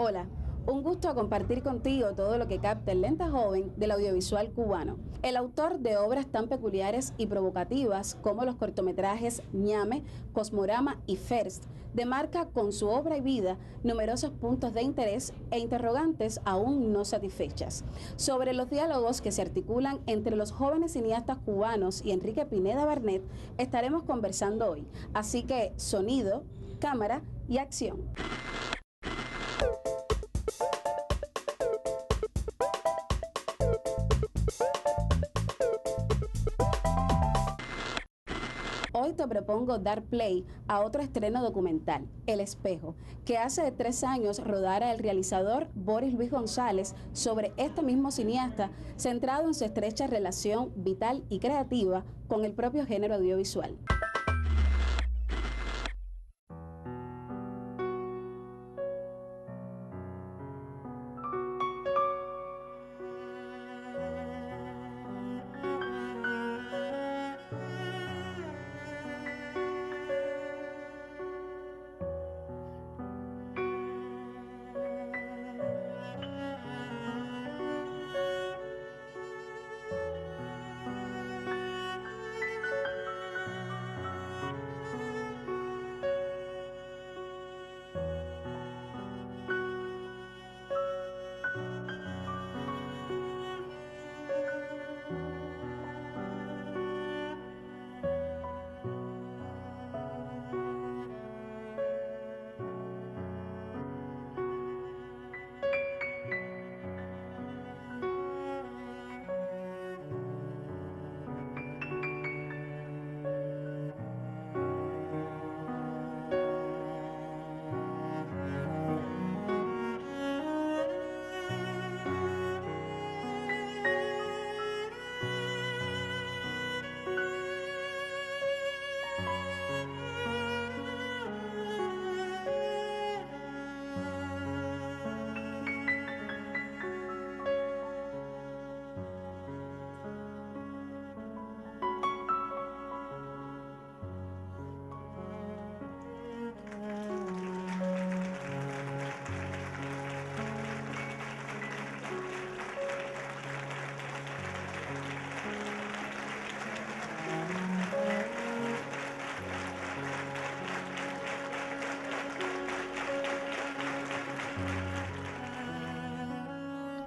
Hola, un gusto compartir contigo todo lo que capta el lente joven del audiovisual cubano. El autor de obras tan peculiares y provocativas como los cortometrajes Ñame, Cosmorama y First, demarca con su obra y vida numerosos puntos de interés e interrogantes aún no satisfechas. Sobre los diálogos que se articulan entre los jóvenes cineastas cubanos y Enrique Pineda Barnet estaremos conversando hoy. Así que sonido, cámara y acción. Hoy te propongo dar play a otro estreno documental, El Espejo, que hace de 3 años rodara el realizador Boris Luis González sobre este mismo cineasta, centrado en su estrecha relación vital y creativa con el propio género audiovisual.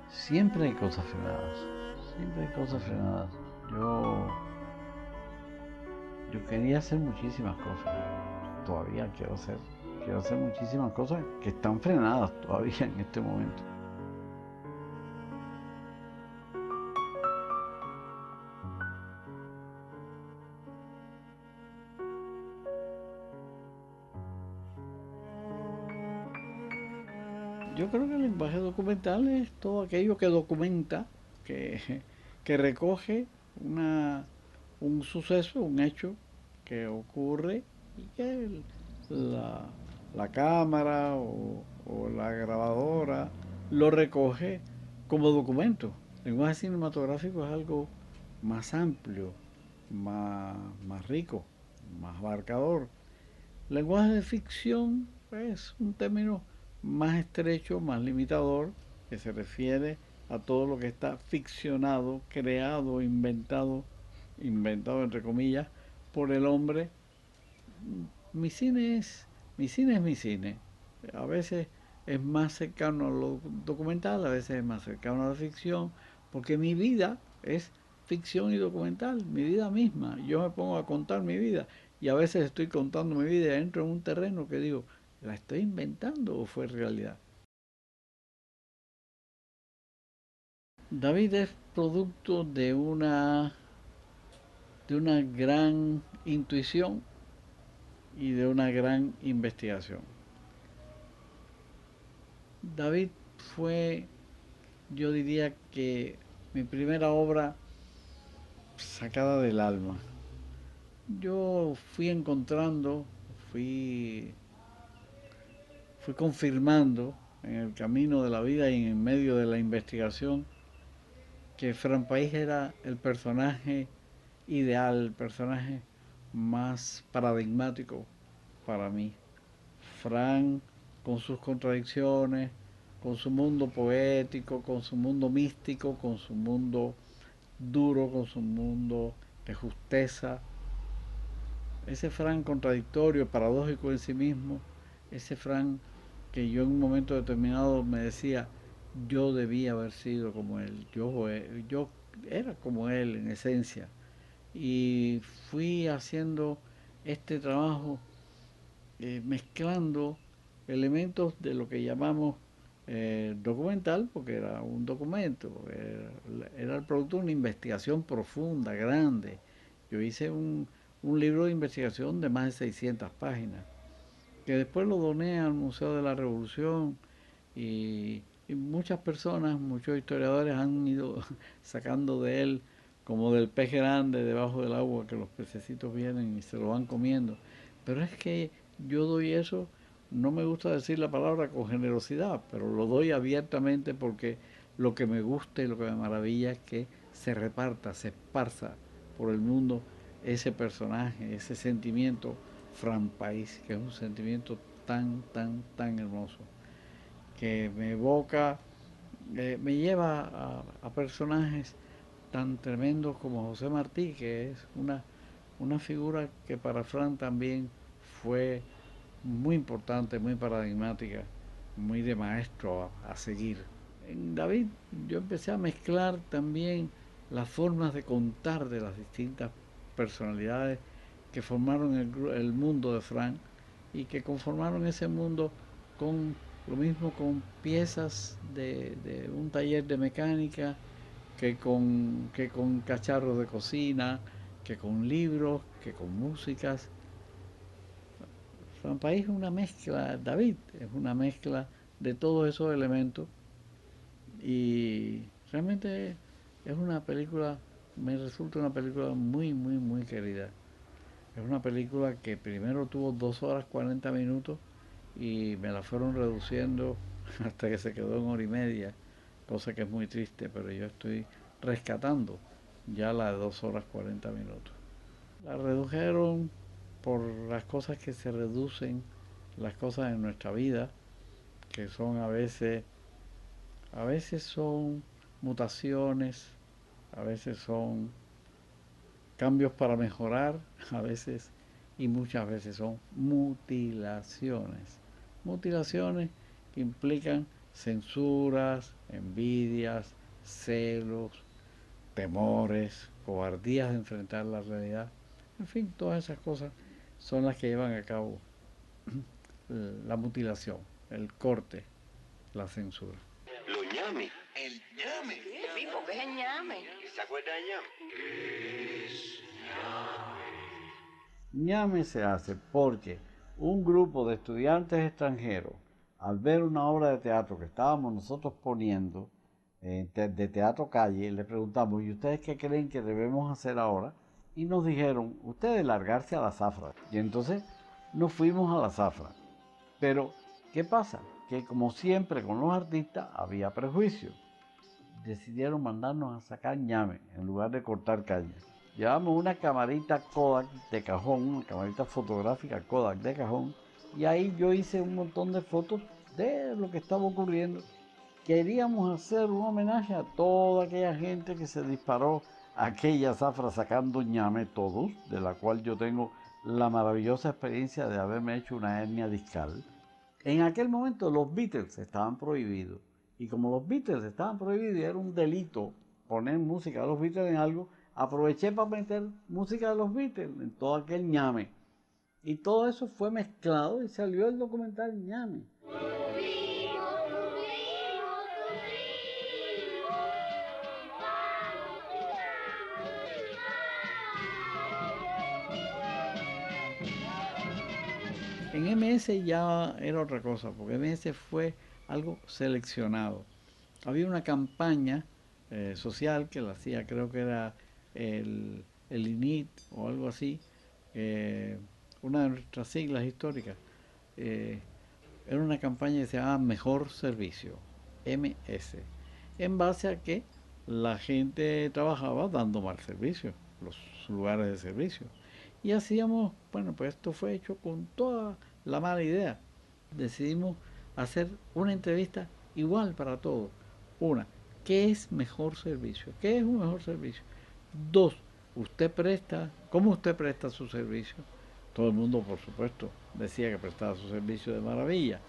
Siempre hay cosas frenadas, siempre hay cosas frenadas. Yo, yo quería hacer muchísimas cosas, todavía quiero hacer muchísimas cosas que están frenadas todavía en este momento. Yo creo que el lenguaje documental es todo aquello que documenta, que, que recoge un suceso, un hecho que ocurre y que la, la cámara o la grabadora lo recoge como documento. El lenguaje cinematográfico es algo más amplio, más rico, más abarcador. El lenguaje de ficción es un término más estrecho, más limitador, que se refiere a todo lo que está ficcionado, creado, inventado entre comillas, por el hombre. Mi cine es mi cine es mi cine. A veces es más cercano a lo documental, a veces es más cercano a la ficción, porque mi vida es ficción y documental, mi vida misma. Yo me pongo a contar mi vida y a veces estoy contando mi vida y entro en un terreno que digo, ¿la estoy inventando o fue realidad? David es producto de una gran intuición y de una gran investigación. David fue, yo diría que mi primera obra sacada del alma. Yo fui encontrando, fui, fui confirmando en el camino de la vida y en medio de la investigación que Fran País era el personaje ideal, el personaje más paradigmático para mí. Fran, con sus contradicciones, con su mundo poético, con su mundo místico, con su mundo duro, con su mundo de justeza, ese Fran contradictorio, paradójico en sí mismo, ese Fran que yo en un momento determinado me decía, yo debía haber sido como él, yo era como él en esencia. Y fui haciendo este trabajo mezclando elementos de lo que llamamos documental, porque era un documento, era el producto de una investigación profunda, grande. Yo hice un libro de investigación de más de 600 páginas, que después lo doné al Museo de la Revolución y muchas personas, muchos historiadores han ido sacando de él como del pez grande debajo del agua, que los pececitos vienen y se lo van comiendo. Pero es que yo doy eso, no me gusta decir la palabra con generosidad, pero lo doy abiertamente porque lo que me gusta y lo que me maravilla es que se reparta, se esparza por el mundo ese personaje, ese sentimiento Fran País, que es un sentimiento tan, tan, tan hermoso, que me evoca, me lleva a personajes tan tremendos como José Martí, que es una figura que para Fran también fue muy importante, muy paradigmática, muy de maestro a seguir. En David yo empecé a mezclar también las formas de contar de las distintas personalidades que formaron el mundo de Fran y que conformaron ese mundo con lo mismo con piezas de un taller de mecánica que con cacharros de cocina, que con libros, que con músicas. Fran País es una mezcla, David es una mezcla de todos esos elementos y realmente es una película, me resulta una película muy, muy, muy querida. Es una película que primero tuvo 2 horas 40 minutos y me la fueron reduciendo hasta que se quedó en hora y media, cosa que es muy triste, pero yo estoy rescatando ya la de 2 horas 40 minutos. La redujeron por las cosas que se reducen, las cosas en nuestra vida, que son a veces son mutaciones, a veces son cambios para mejorar, a veces y muchas veces son mutilaciones. Mutilaciones que implican censuras, envidias, celos, temores, cobardías de enfrentar la realidad. En fin, todas esas cosas son las que llevan a cabo la mutilación, el corte, la censura. Los ñame. El ñame. Sí, porque es el ñame. ¿Se acuerda del ñame? Ñame se hace porque un grupo de estudiantes extranjeros, al ver una obra de teatro que estábamos nosotros poniendo, de teatro calle, le preguntamos, ¿y ustedes qué creen que debemos hacer ahora? Y nos dijeron, ustedes largarse a la zafra. Y entonces nos fuimos a la zafra. Pero, ¿qué pasa? Que como siempre con los artistas había prejuicio. Decidieron mandarnos a sacar ñame en lugar de cortar cañas. Llevamos una camarita Kodak de cajón, una camarita fotográfica Kodak de cajón, y ahí yo hice un montón de fotos de lo que estaba ocurriendo. Queríamos hacer un homenaje a toda aquella gente que se disparó a aquella zafra sacando ñame todos, de la cual yo tengo la maravillosa experiencia de haberme hecho una hernia discal. En aquel momento los Beatles estaban prohibidos. Y como los Beatles estaban prohibidos y era un delito poner música de los Beatles en algo, aproveché para meter música de los Beatles en todo aquel ñame. Y todo eso fue mezclado y salió el documental ñame. En MS ya era otra cosa, porque MS fue algo seleccionado. Había una campaña social que la hacía, creo que era el INIT o algo así, una de nuestras siglas históricas. eh, Era una campaña que se llamaba Mejor Servicio, MS, en base a que la gente trabajaba dando mal servicio, los lugares de servicio. Y hacíamos, bueno, pues esto fue hecho con toda la mala idea. Decidimos hacer una entrevista igual para todos. Una, ¿qué es mejor servicio? ¿Qué es un mejor servicio? Dos, ¿cómo usted presta su servicio? Todo el mundo, por supuesto, decía que prestaba su servicio de maravilla.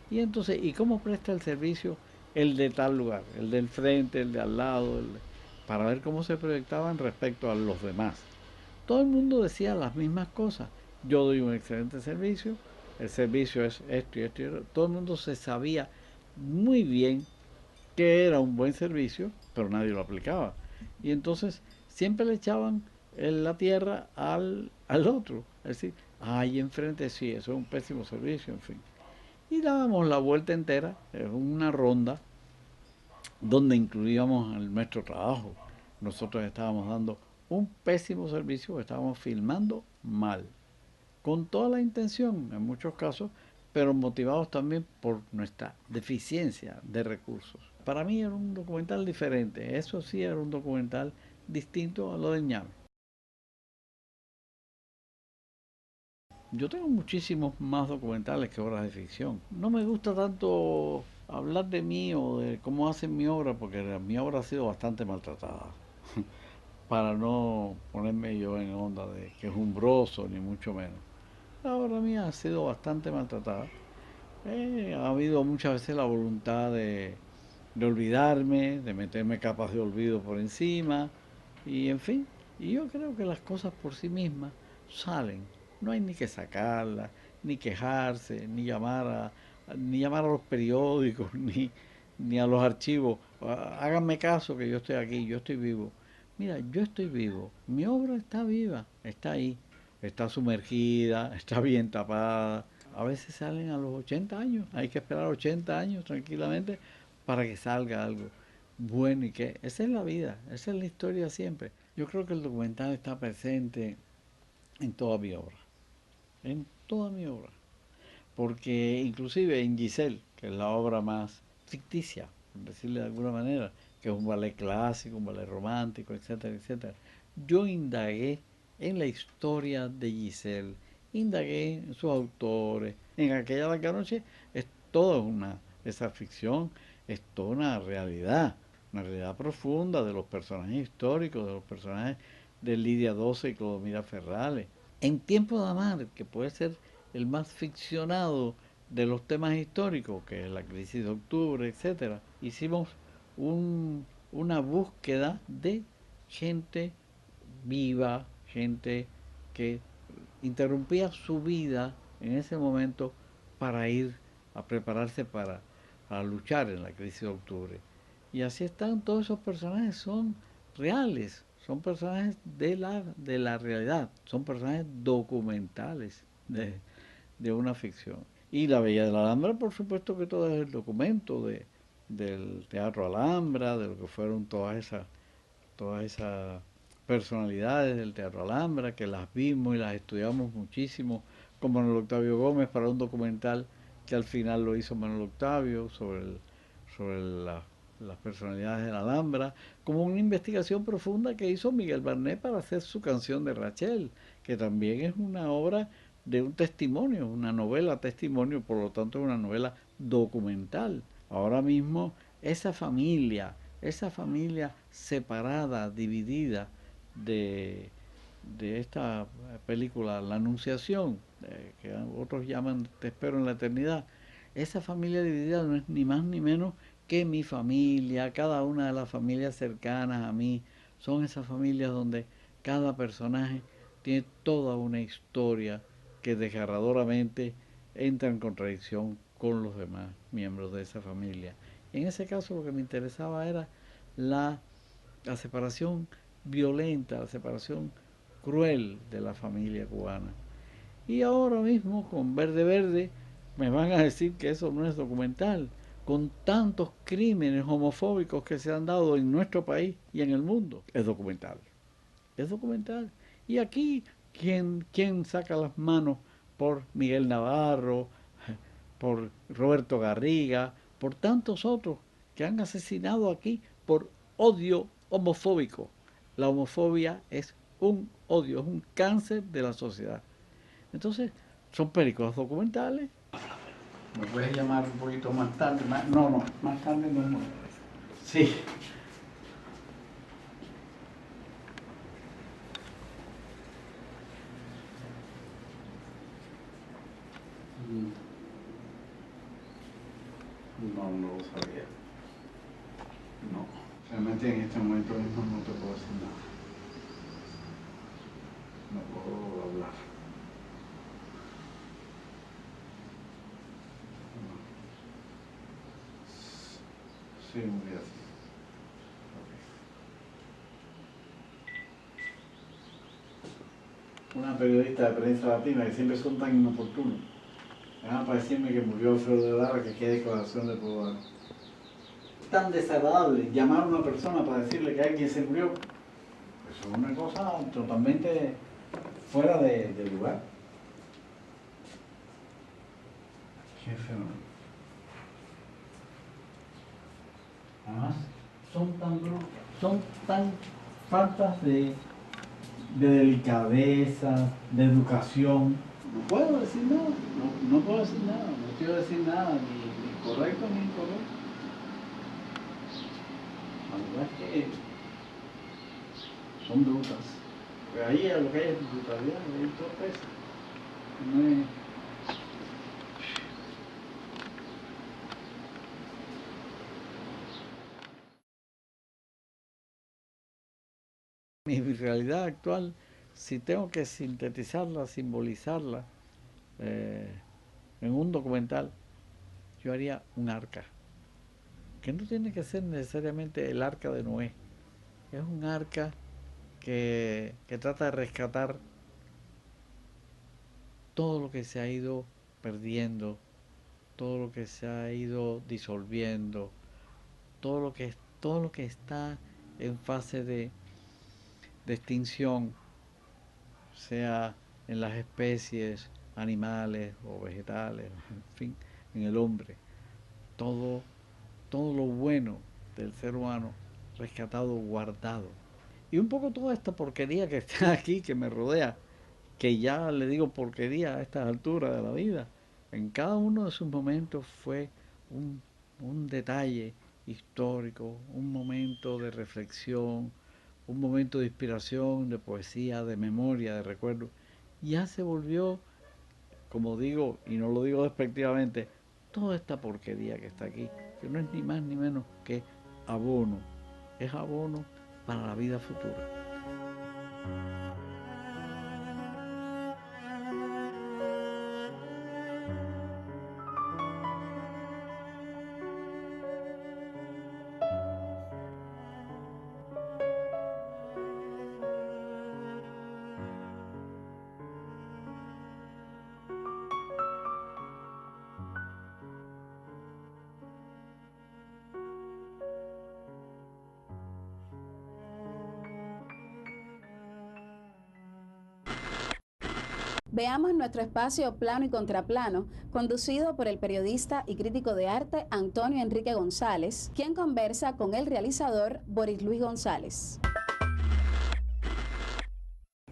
Y entonces, ¿y cómo presta el servicio el de tal lugar? El del frente, el de al lado, para ver cómo se proyectaban respecto a los demás. Todo el mundo decía las mismas cosas. Yo doy un excelente servicio, el servicio es esto y esto y esto. Todo el mundo se sabía muy bien que era un buen servicio, pero nadie lo aplicaba. Y entonces siempre le echaban la tierra al otro. Es decir, ahí enfrente sí, eso es un pésimo servicio, en fin. Y dábamos la vuelta entera, una ronda, donde incluíamos nuestro trabajo. Nosotros estábamos dando un pésimo servicio, estábamos filmando mal, con toda la intención, en muchos casos, pero motivados también por nuestra deficiencia de recursos. Para mí era un documental diferente, eso sí era un documental distinto a lo de Ñame. Yo tengo muchísimos más documentales que obras de ficción. No me gusta tanto hablar de mí o de cómo hacen mi obra, porque mi obra ha sido bastante maltratada. Para no ponerme yo en onda de que es umbroso, ni mucho menos. La obra mía ha sido bastante maltratada. Ha habido muchas veces la voluntad de olvidarme, de meterme capas de olvido por encima, y en fin, y yo creo que las cosas por sí mismas salen. No hay ni que sacarlas, ni quejarse, ni llamar a los periódicos, ni a los archivos. Háganme caso que yo estoy aquí, yo estoy vivo. Mira, yo estoy vivo, mi obra está viva, está ahí, está sumergida, está bien tapada. A veces salen a los 80 años, hay que esperar 80 años tranquilamente para que salga algo bueno y que esa es la vida, esa es la historia siempre. Yo creo que el documental está presente en toda mi obra, en toda mi obra, porque inclusive en Giselle, que es la obra más ficticia, por decirle de alguna manera, que es un ballet clásico, un ballet romántico, etcétera, etcétera, yo indagué en la historia de Giselle, indagué en sus autores, en aquella larga noche, es toda esa ficción, es toda una realidad profunda de los personajes históricos, de los personajes de Lidia Doce y Clodomira Ferrales. En Tiempo de Amar, que puede ser el más ficcionado de los temas históricos, que es la crisis de octubre, etcétera, hicimos una búsqueda de gente viva, gente que interrumpía su vida en ese momento para ir a prepararse para luchar en la crisis de octubre. Y así están todos esos personajes, son reales, son personajes de la realidad, son personajes documentales de una ficción. Y La Bella de la Alhambra, por supuesto que todo es el documento del Teatro Alhambra, de lo que fueron todas esas personalidades del Teatro Alhambra, que las vimos y las estudiamos muchísimo, como Manuel Octavio Gómez para un documental que al final lo hizo Manuel Octavio sobre las personalidades de la Alhambra, como una investigación profunda que hizo Miguel Barnet para hacer su canción de Rachel, que también es una obra de un testimonio, una novela testimonio, por lo tanto es una novela documental. Ahora mismo esa familia separada, dividida de, de esta película, La Anunciación, que otros llaman Te espero en la eternidad, esa familia dividida no es ni más ni menos que mi familia, cada una de las familias cercanas a mí, son esas familias donde cada personaje tiene toda una historia que desgarradoramente entra en contradicción con los demás miembros de esa familia. En ese caso lo que me interesaba era la, la separación violenta, la separación cruel de la familia cubana. Y ahora mismo con Verde Verde me van a decir que eso no es documental, con tantos crímenes homofóbicos que se han dado en nuestro país y en el mundo. Es documental, es documental. Y aquí, ¿quién saca las manos por Miguel Navarro, por Roberto Garriga, por tantos otros que han asesinado aquí por odio homofóbico. La homofobia es un odio, es un cáncer de la sociedad. Entonces, son películas documentales. ¿Me puedes llamar un poquito más tarde? No, más tarde no. Sí. No lo sabía. No. Realmente en este momento mismo no te puedo decir nada. No puedo hablar. Sí, muy bien. Okay. Una periodista de prensa latina que siempre son tan inoportunos. Me van a decirme que murió Alfredo de Lara, que qué declaración le puedo dar. Tan desagradable llamar a una persona para decirle que alguien se murió. Eso es una cosa totalmente fuera de lugar. Qué fenómeno. Además, son tan faltas de delicadeza, de educación. No puedo decir nada, no puedo decir nada, no quiero decir nada, ni correcto ni incorrecto. La verdad es que son brutas. Porque ahí lo que hay es brutalidad, hay torpeza. No es... Mi realidad actual, si tengo que sintetizarla, simbolizarla en un documental, yo haría un arca, que no tiene que ser necesariamente el arca de Noé, es un arca que trata de rescatar todo lo que se ha ido perdiendo, todo lo que se ha ido disolviendo, todo lo que está en fase de extinción, sea en las especies animales o vegetales, en fin, en el hombre. Todo lo bueno del ser humano rescatado, guardado. Y un poco toda esta porquería que está aquí, que me rodea, que ya le digo porquería a estas alturas de la vida, en cada uno de sus momentos fue un detalle histórico, un momento de reflexión, un momento de inspiración, de poesía, de memoria, de recuerdo. Ya se volvió, como digo, y no lo digo despectivamente, toda esta porquería que está aquí, que no es ni más ni menos que abono, es abono para la vida futura. Veamos nuestro espacio Plano y Contraplano, conducido por el periodista y crítico de arte Antonio Enrique González, quien conversa con el realizador Boris Luis González.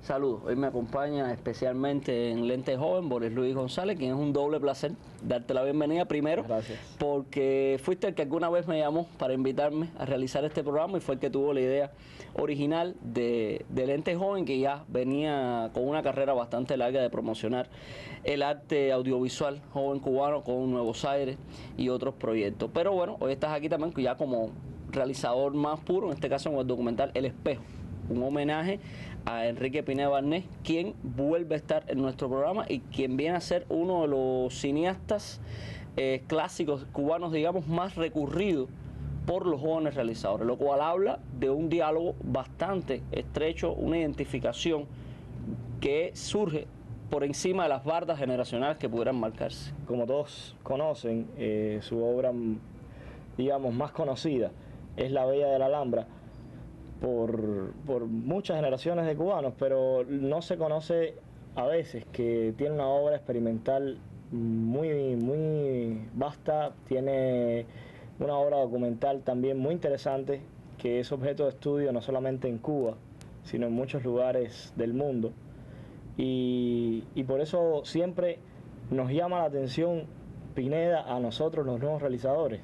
Saludos, hoy me acompaña especialmente en Lente Joven Boris Luis González, quien es un doble placer darte la bienvenida primero. Gracias. Porque fuiste el que alguna vez me llamó para invitarme a realizar este programa y fue el que tuvo la idea original de Lente Joven, que ya venía con una carrera bastante larga de promocionar el arte audiovisual joven cubano con Nuevos Aires y otros proyectos. Pero bueno, hoy estás aquí también ya como realizador más puro, en este caso con el documental El Espejo, un homenaje a Enrique Pineda Barnés, quien vuelve a estar en nuestro programa y quien viene a ser uno de los cineastas clásicos cubanos, digamos, más recurridos por los jóvenes realizadores, lo cual habla de un diálogo bastante estrecho, una identificación que surge por encima de las bardas generacionales que pudieran marcarse. Como todos conocen, su obra, digamos, más conocida es La Bella de la Alhambra, por muchas generaciones de cubanos, pero no se conoce a veces que tiene una obra experimental muy vasta, tiene una obra documental también muy interesante que es objeto de estudio no solamente en Cuba, sino en muchos lugares del mundo. Y por eso siempre nos llama la atención Pineda a nosotros los nuevos realizadores,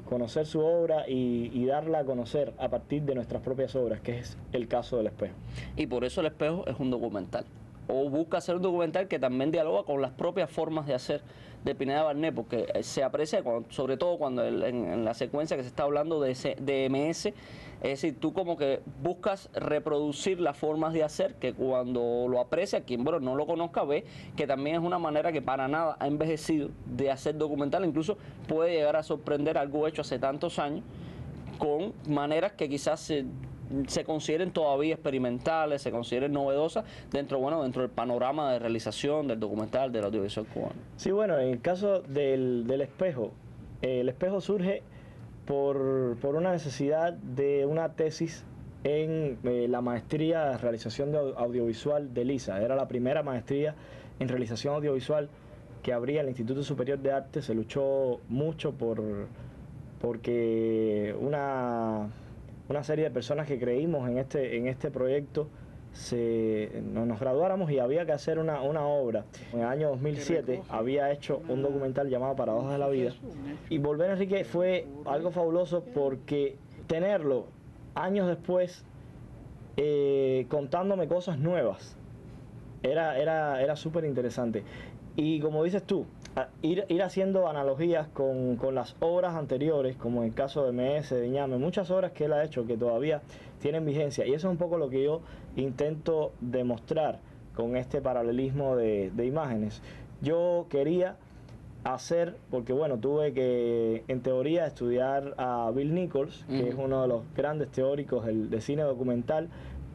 conocer su obra y darla a conocer a partir de nuestras propias obras, que es el caso del Espejo. Y por eso El Espejo es un documental, o busca hacer un documental que también dialoga con las propias formas de hacer de Pineda Barnett, porque se aprecia, sobre todo cuando en la secuencia que se está hablando de MS, es decir, tú como que buscas reproducir las formas de hacer, que cuando lo aprecia, quien bueno no lo conozca ve que también es una manera que para nada ha envejecido de hacer documental, incluso puede llegar a sorprender algo hecho hace tantos años, con maneras que quizás se consideren todavía experimentales, se consideren novedosas dentro del panorama de realización del documental, del audiovisual cubano. Sí, bueno, en el caso del Espejo, el Espejo surge por una necesidad de una tesis en la maestría de realización de audiovisual de LISA. Era la primera maestría en realización audiovisual que abría el Instituto Superior de Arte. Se luchó mucho porque una serie de personas que creímos en este proyecto nos graduáramos y había que hacer una obra. En el año 2007 había hecho un documental llamado Paradojas de la Vida, y Volver Enrique fue algo fabuloso porque tenerlo años después contándome cosas nuevas era súper interesante. Y como dices tú, ir haciendo analogías con las obras anteriores, como en el caso de MS, de Ñame, muchas obras que él ha hecho que todavía tienen vigencia, y eso es un poco lo que yo intento demostrar con este paralelismo de imágenes. Yo quería hacer, porque bueno, tuve que en teoría estudiar a Bill Nichols, que es uno de los grandes teóricos de cine documental,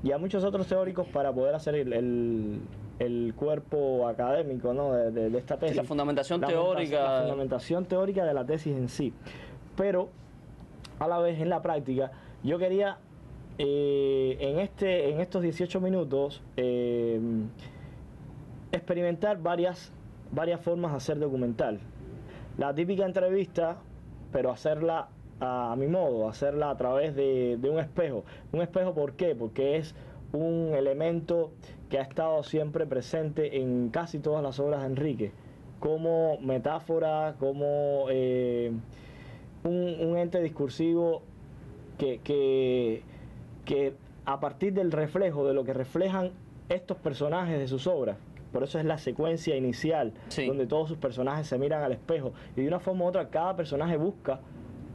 y a muchos otros teóricos para poder hacer el cuerpo académico, ¿no? de esta tesis. Sí, la fundamentación teórica. La fundamentación teórica de la tesis en sí. Pero a la vez en la práctica yo quería en estos 18 minutos experimentar varias formas de hacer documental. La típica entrevista, pero hacerla a mi modo, hacerla a través de un espejo. ¿Un espejo por qué? Porque es un elemento que ha estado siempre presente en casi todas las obras de Enrique, como metáfora, como un ente discursivo que a partir del reflejo, de lo que reflejan estos personajes de sus obras. Por eso es la secuencia inicial, sí, donde todos sus personajes se miran al espejo, y de una forma u otra cada personaje busca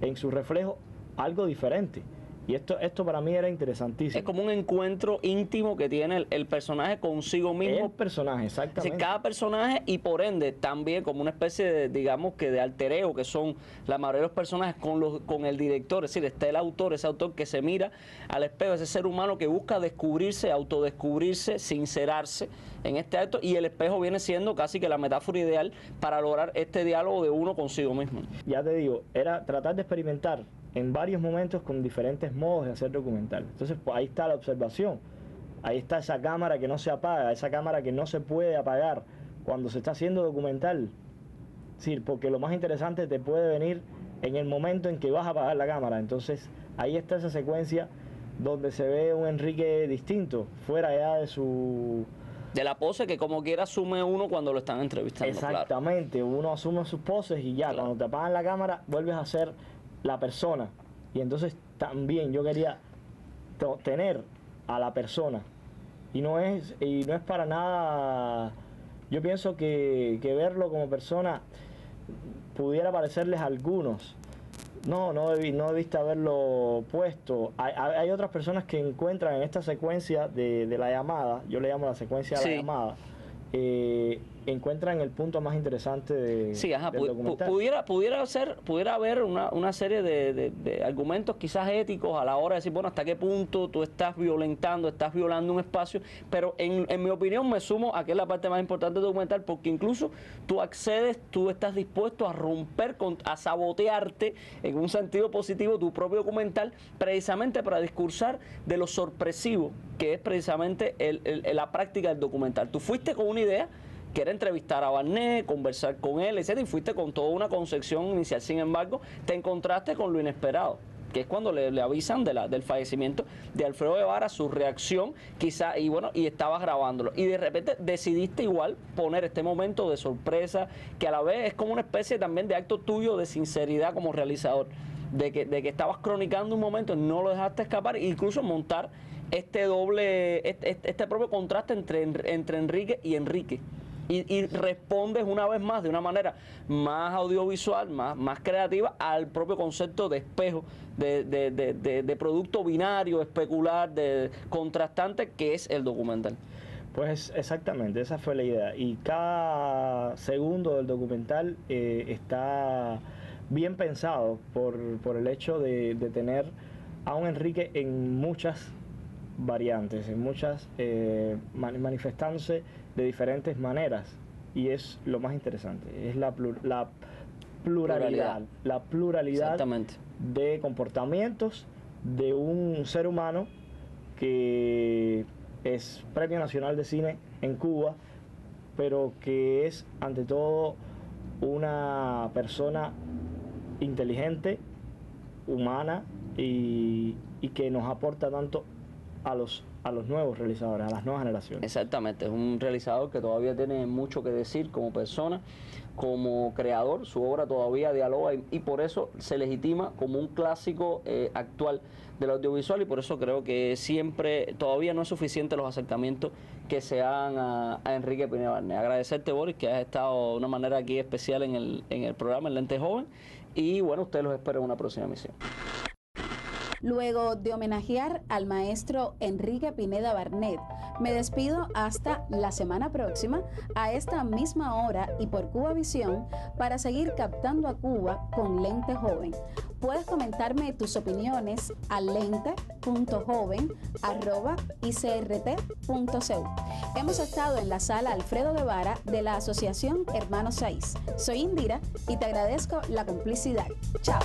en su reflejo algo diferente. Y esto para mí era interesantísimo. Es como un encuentro íntimo que tiene el personaje consigo mismo. El personaje, exactamente. Es decir, cada personaje, y por ende también como una especie de, digamos que de alter ego, que son la mayoría de los personajes con el director. Es decir, está el autor, ese autor que se mira al espejo, ese ser humano que busca descubrirse, autodescubrirse, sincerarse en este acto, y el espejo viene siendo casi que la metáfora ideal para lograr este diálogo de uno consigo mismo. Ya te digo, era tratar de experimentar en varios momentos con diferentes modos de hacer documental. Entonces, pues ahí está la observación, ahí está esa cámara que no se apaga, esa cámara que no se puede apagar cuando se está haciendo documental. Es decir, porque lo más interesante te puede venir en el momento en que vas a apagar la cámara. Entonces, ahí está esa secuencia donde se ve un Enrique distinto, fuera ya de la pose que como quiera asume uno cuando lo están entrevistando. Exactamente, claro. Uno asume sus poses y ya, claro, cuando te apagan la cámara vuelves a ser la persona. Y entonces también yo quería tener a la persona, y no es para nada, yo pienso que verlo como persona pudiera parecerles a algunos no debiste haberlo puesto. Hay otras personas que encuentran en esta secuencia de la llamada, yo le llamo la secuencia de la llamada, encuentran el punto más interesante del documental. Pudiera haber una serie de argumentos quizás éticos a la hora de decir, bueno, hasta qué punto tú estás violando un espacio, pero en mi opinión me sumo a que es la parte más importante del documental, porque incluso tú estás dispuesto a romper, a sabotearte en un sentido positivo tu propio documental, precisamente para discursar de lo sorpresivo que es precisamente la práctica del documental. Tú fuiste con una idea que era entrevistar a Barnett, conversar con él, etc. Y fuiste con toda una concepción inicial. Sin embargo, te encontraste con lo inesperado. que es cuando le avisan del fallecimiento de Alfredo Guevara, su reacción, quizá, y bueno, y estabas grabándolo. Y de repente decidiste igual poner este momento de sorpresa, que a la vez es como una especie también de acto tuyo de sinceridad como realizador, de que estabas cronicando un momento, no lo dejaste escapar, e incluso montar este propio contraste entre Enrique y Enrique. Y respondes una vez más de una manera más audiovisual, más creativa al propio concepto de espejo, de producto binario, especular, de contrastante que es el documental. Pues exactamente, esa fue la idea. Y cada segundo del documental está bien pensado por el hecho de tener a un Enrique en muchas variantes, en muchas manifestándose de diferentes maneras, y es lo más interesante, es la pluralidad de comportamientos de un ser humano que es Premio Nacional de Cine en Cuba, pero que es ante todo una persona inteligente, humana y que nos aporta tanto a los nuevos realizadores, a las nuevas generaciones. Exactamente, es un realizador que todavía tiene mucho que decir como persona, como creador, su obra todavía dialoga y por eso se legitima como un clásico actual del audiovisual, y por eso creo que siempre, todavía no es suficiente los acercamientos que se hagan a Enrique Pineda Barnett. Agradecerte, Boris, que has estado de una manera aquí especial en el programa El Lente Joven, y bueno, ustedes los espero en una próxima emisión. Luego de homenajear al maestro Enrique Pineda Barnett, me despido hasta la semana próxima a esta misma hora y por Cubavisión para seguir captando a Cuba con Lente Joven. Puedes comentarme tus opiniones a lente.joven@icrt.cu. Hemos estado en la sala Alfredo Guevara de la Asociación Hermanos Saiz. Soy Indira y te agradezco la complicidad. Chao.